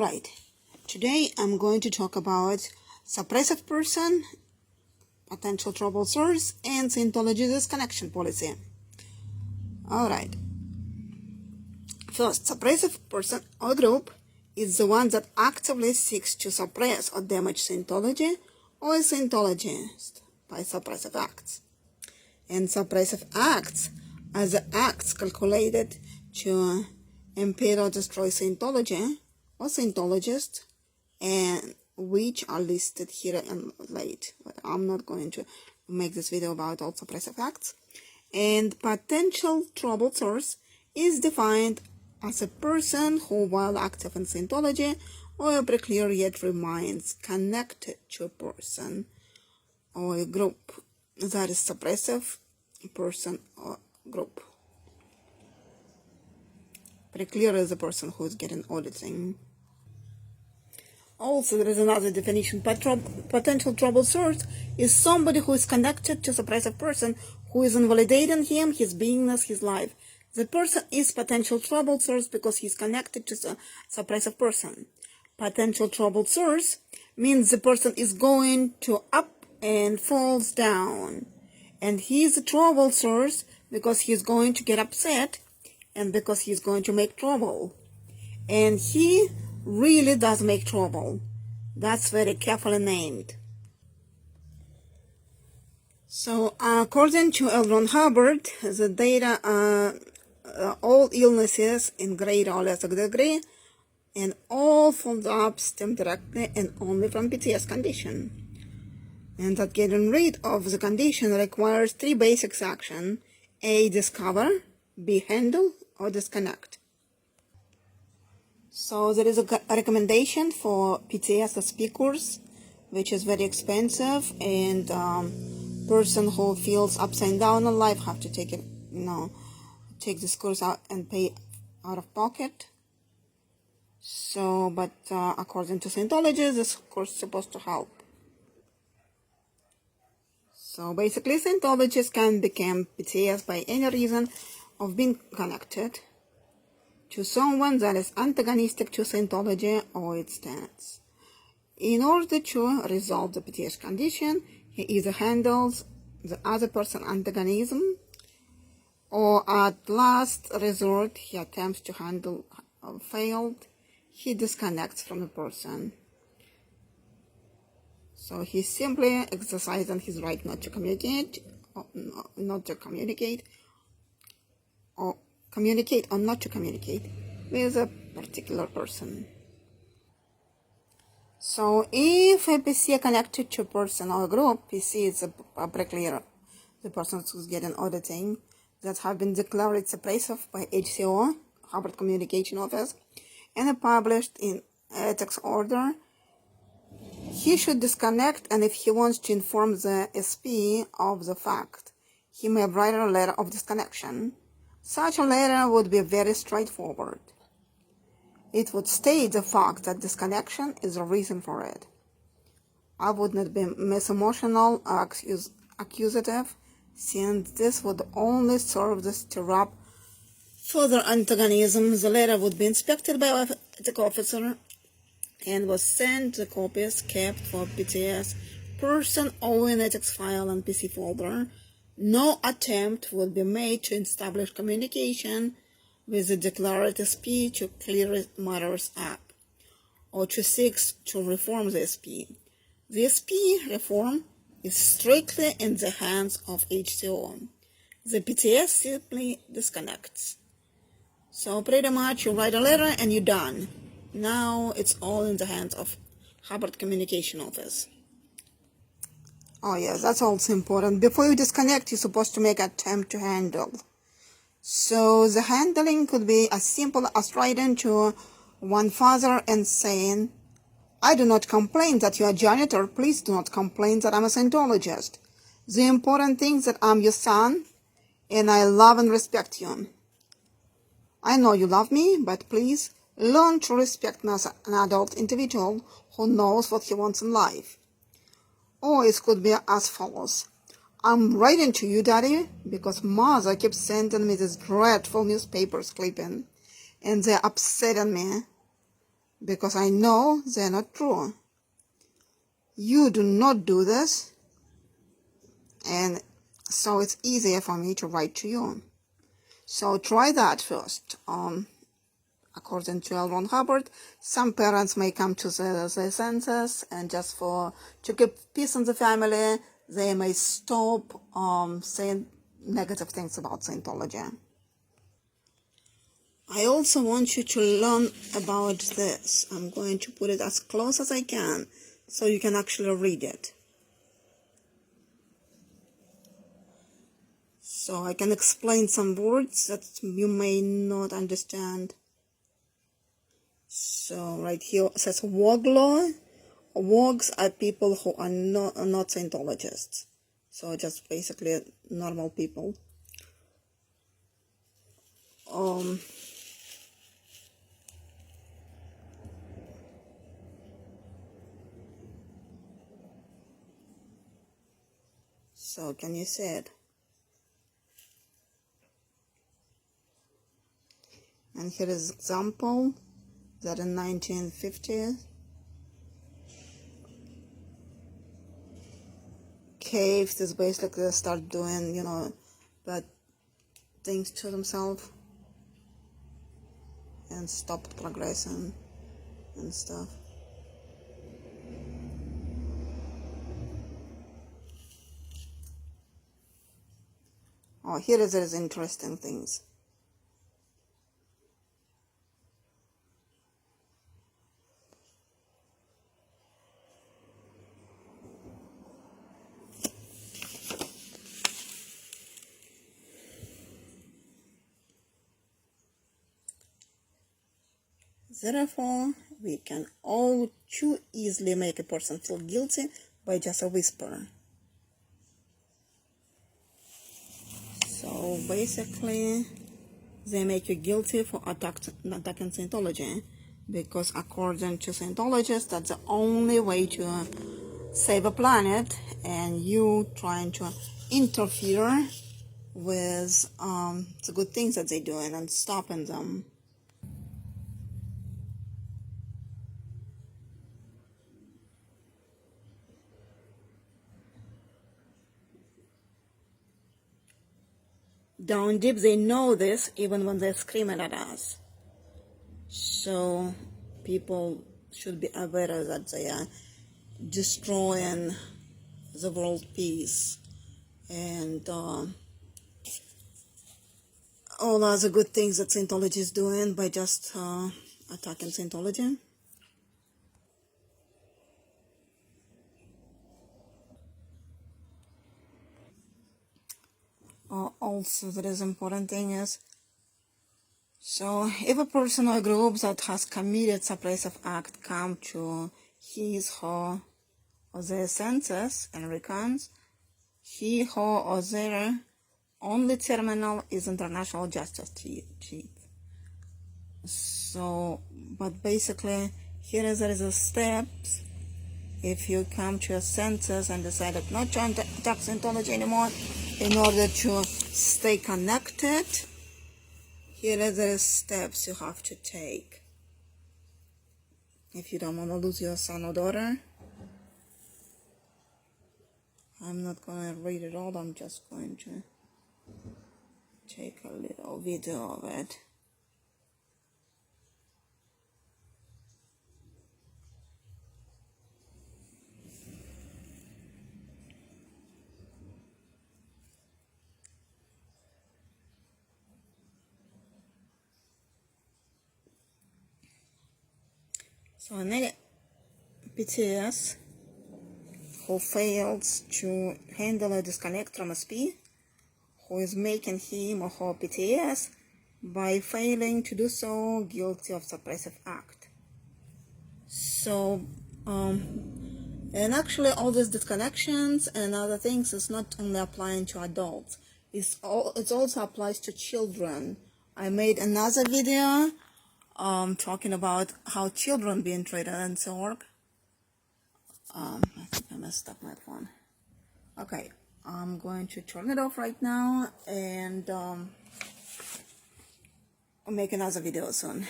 Alright, today I'm going to talk about suppressive person, potential trouble source, and Scientology disconnection policy. Alright, first, suppressive person or group is the one that actively seeks to suppress or damage Scientology or a Scientologist by suppressive acts. And suppressive acts are the acts calculated to impede or destroy Scientology or Scientologists, and which are listed here and late. But I'm not going to make this video about all suppressive acts. And potential trouble source is defined as a person who, while active in Scientology or a preclear, yet remains connected to a person or a group that is suppressive person or group. Preclear is a person who is getting auditing. Also, there is another definition. Potential trouble source is somebody who is connected to a suppressive person who is invalidating him, his beingness, his life. The person is potential trouble source because he's connected to the suppressive person. Potential trouble source means the person is going to up and falls down. And he's a trouble source because he's going to get upset and because he's going to make trouble. And he really does make trouble. That's very carefully named. So, according to L.Ron the data are all illnesses in greater or lesser degree, and all forms of stem directly and only from PTS condition. And that getting rid of the condition requires three basic actions: A, discover; B, handle; or disconnect. So there is a recommendation for PTSD course, which is very expensive, and person who feels upside down in life have to take it, take this course out and pay out of pocket. So, but according to Scientology, this course is supposed to help. So basically, Scientologists can become PTS by any reason of being connected to someone that is antagonistic to Scientology or its tenets. In order to resolve the PTS condition, he either handles the other person's antagonism, or at last resort, he attempts to handle failed, he disconnects from the person. So he's simply exercising his right not to communicate, or not to communicate, or communicate or not to communicate with a particular person. So if a PC is connected to a person or a group, PC is a preclear, the person who's getting auditing, that have been declared suppressive by HCO, Harvard Communication Office, and published in ethics order, he should disconnect, and if he wants to inform the SP of the fact, he may write a letter of disconnection. Such a letter would be very straightforward. It would state the fact that disconnection is the reason for it. I would not be misemotional or accusative, since this would only serve to stir up further antagonism. The letter would be inspected by an ethics officer and was sent. The copies kept for PTS person owing ethics file and PC folder. No attempt will be made to establish communication with the declared SP to clear matters up, or to seek to reform the SP. The SP reform is strictly in the hands of HCO. The PTS simply disconnects. So pretty much you write a letter and you're done. Now it's all in the hands of Harvard Communication Office. Oh yes, that's also important. Before you disconnect, you're supposed to make an attempt to handle. So the handling could be as simple as writing to one father and saying, I do not complain that you are a janitor. Please do not complain that I'm a Scientologist. The important thing is that I'm your son, and I love and respect you. I know you love me, but please learn to respect me as an adult individual who knows what he wants in life. Or it could be as follows. I'm writing to you, Daddy, because Mother keeps sending me this dreadful newspapers clipping, and they're upsetting me. because I know they're not true. You do not do this, and so it's easier for me to write to you. So try that first. According to L.Ron Hubbard, some parents may come to their senses, and just to keep peace in the family, they may stop saying negative things about Scientology. I also want you to learn about this. I'm going to put it as close as I can so you can actually read it. So I can explain some words that you may not understand. So right here it says WOG law. WOGs are people who are not Scientologists. So just basically normal people. So can you see it? And here is example that in 1950s, caves is basically start doing, bad things to themselves and stopped progressing and stuff. Oh, here is interesting things. Therefore, we can all too easily make a person feel guilty by just a whisper. So basically, they make you guilty for attacking Scientology, because according to Scientologists, that's the only way to save a planet, and you trying to interfere with the good things that they're doing and stopping them. Down deep, they know this even when they're screaming at us. So people should be aware that they are destroying the world peace and all other good things that Scientology is doing by just attacking Scientology. Also, there is important thing is, so if a person or group that has committed suppressive act come to his, her, or their senses and recons, he, her, or their only terminal is international justice chief. So, but basically, here there is a steps. If you come to your senses and decided not to attack Scientology anymore in order to stay connected, here are the steps you have to take. If you don't want to lose your son or daughter, I'm not going to read it all, I'm just going to take a little video of it. So an PTS who fails to handle a disconnect from SP, who is making him or her PTS by failing to do so guilty of suppressive act. So, and actually all these disconnections and other things is not only applying to adults, it also applies to children. I made another video talking about how children being treated in Zorg. I think I messed up my phone. Okay, I'm going to turn it off right now and I'll make another video soon.